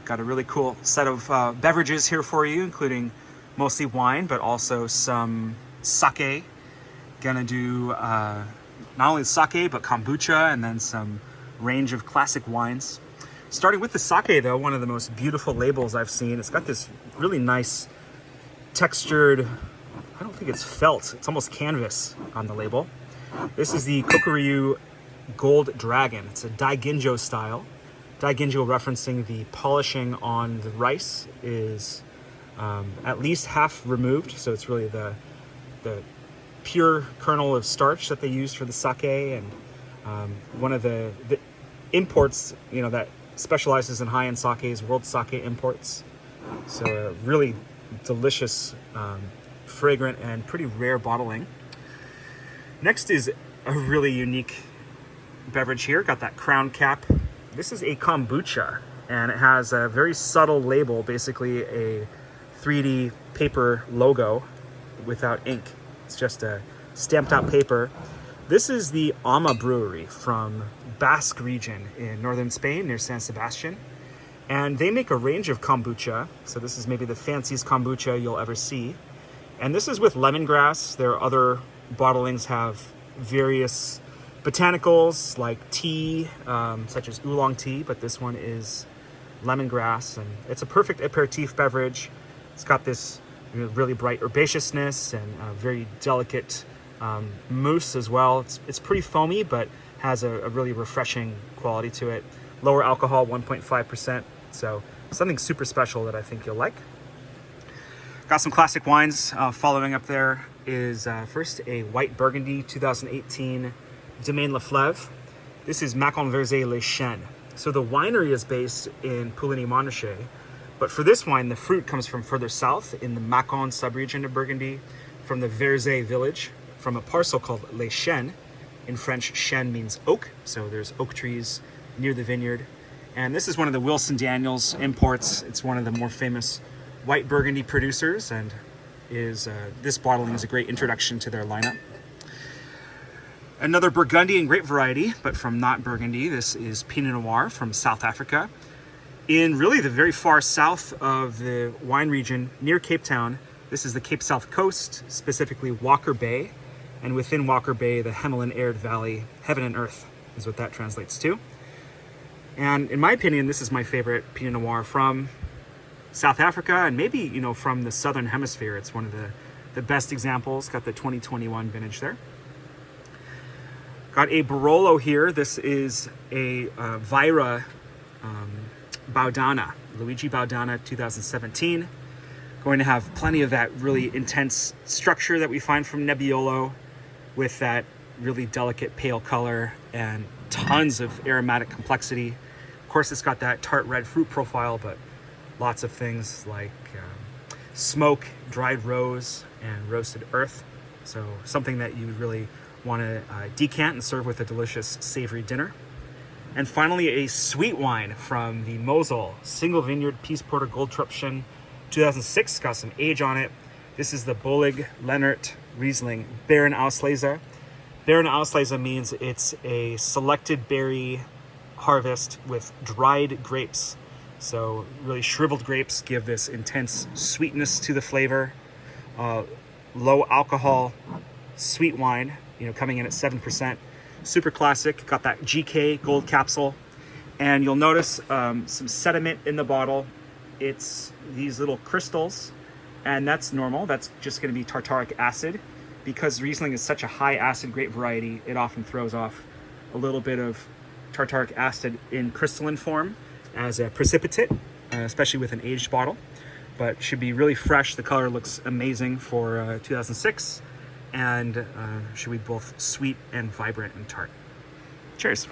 Got a really cool set of beverages here for you, including mostly wine, but also some sake. Gonna do not only sake, but kombucha, and then some range of classic wines. Starting with the sake, though, one of the most beautiful labels I've seen. It's got this really nice textured, I don't think it's felt, it's almost canvas on the label. This is the Kokuryu Gold Dragon. It's a Daiginjo style. Daiginjo referencing the polishing on the rice is at least half removed, so it's really the pure kernel of starch that they use for the sake, and one of the imports, that specializes in high-end sake is World Sake Imports. So a really delicious, fragrant, and pretty rare bottling. Next is a really unique beverage here. Got that crown cap. This is a kombucha, and it has a very subtle label, basically a 3D paper logo without ink. It's just a stamped out paper. This is the Brewery from Basque region in northern Spain near San Sebastian. And they make a range of kombucha. So this is maybe the fanciest kombucha you'll ever see. And this is with lemongrass. Their other bottlings have various botanicals like tea, such as oolong tea, but this one is lemongrass. And it's a perfect aperitif beverage. It's got this really bright herbaceousness and very delicate mousse as well. It's pretty foamy, but has a really refreshing quality to it. Lower alcohol, 1.5%. So something super special that I think you'll like. Got some classic wines. Following up there is first a white Burgundy 2018 Domaine Leflevre. This is Macon Versé Les Chênes. So the winery is based in Pouligny-Montrachet, but for this wine, the fruit comes from further south in the Macon subregion of Burgundy, from the Versé village, from a parcel called Les Chênes. In French, chêne means oak, so there's oak trees near the vineyard. And this is one of the Wilson Daniels imports. It's one of the more famous white Burgundy producers, and this bottling is a great introduction to their lineup. Another Burgundian grape variety, but from not Burgundy. This is Pinot Noir from South Africa. In really the very far south of the wine region, near Cape Town, this is the Cape South Coast, specifically Walker Bay. And within Walker Bay, the Hemel-Aird Valley, heaven and earth is what that translates to. And in my opinion, this is my favorite Pinot Noir from South Africa, and maybe, from the Southern Hemisphere. It's one of the best examples. Got the 2021 vintage there. Got a Barolo here. This is a Vira Baudana, Luigi Baudana 2017. Going to have plenty of that really intense structure that we find from Nebbiolo, with that really delicate pale color and tons of aromatic complexity. Of course, it's got that tart red fruit profile, but lots of things like smoke, dried rose, and roasted earth. So something that you really want to decant and serve with a delicious savory dinner. And finally, a sweet wine from the Mosel Single Vineyard Peace Porter Gold Trupchen 2006. Got some age on it. This is the Bolig Lennert Riesling Baron Auslese. Baron Auslese means it's a selected berry harvest with dried grapes. So really shriveled grapes give this intense sweetness to the flavor. Low alcohol, sweet wine, coming in at 7%. Super classic, got that GK gold capsule. And you'll notice some sediment in the bottle. It's these little crystals, and that's normal. That's just going to be tartaric acid. Because Riesling is such a high acid grape variety, it often throws off a little bit of tartaric acid in crystalline form as a precipitate, especially with an aged bottle. But should be really fresh. The color looks amazing for 2006, and should be both sweet and vibrant and tart. Cheers.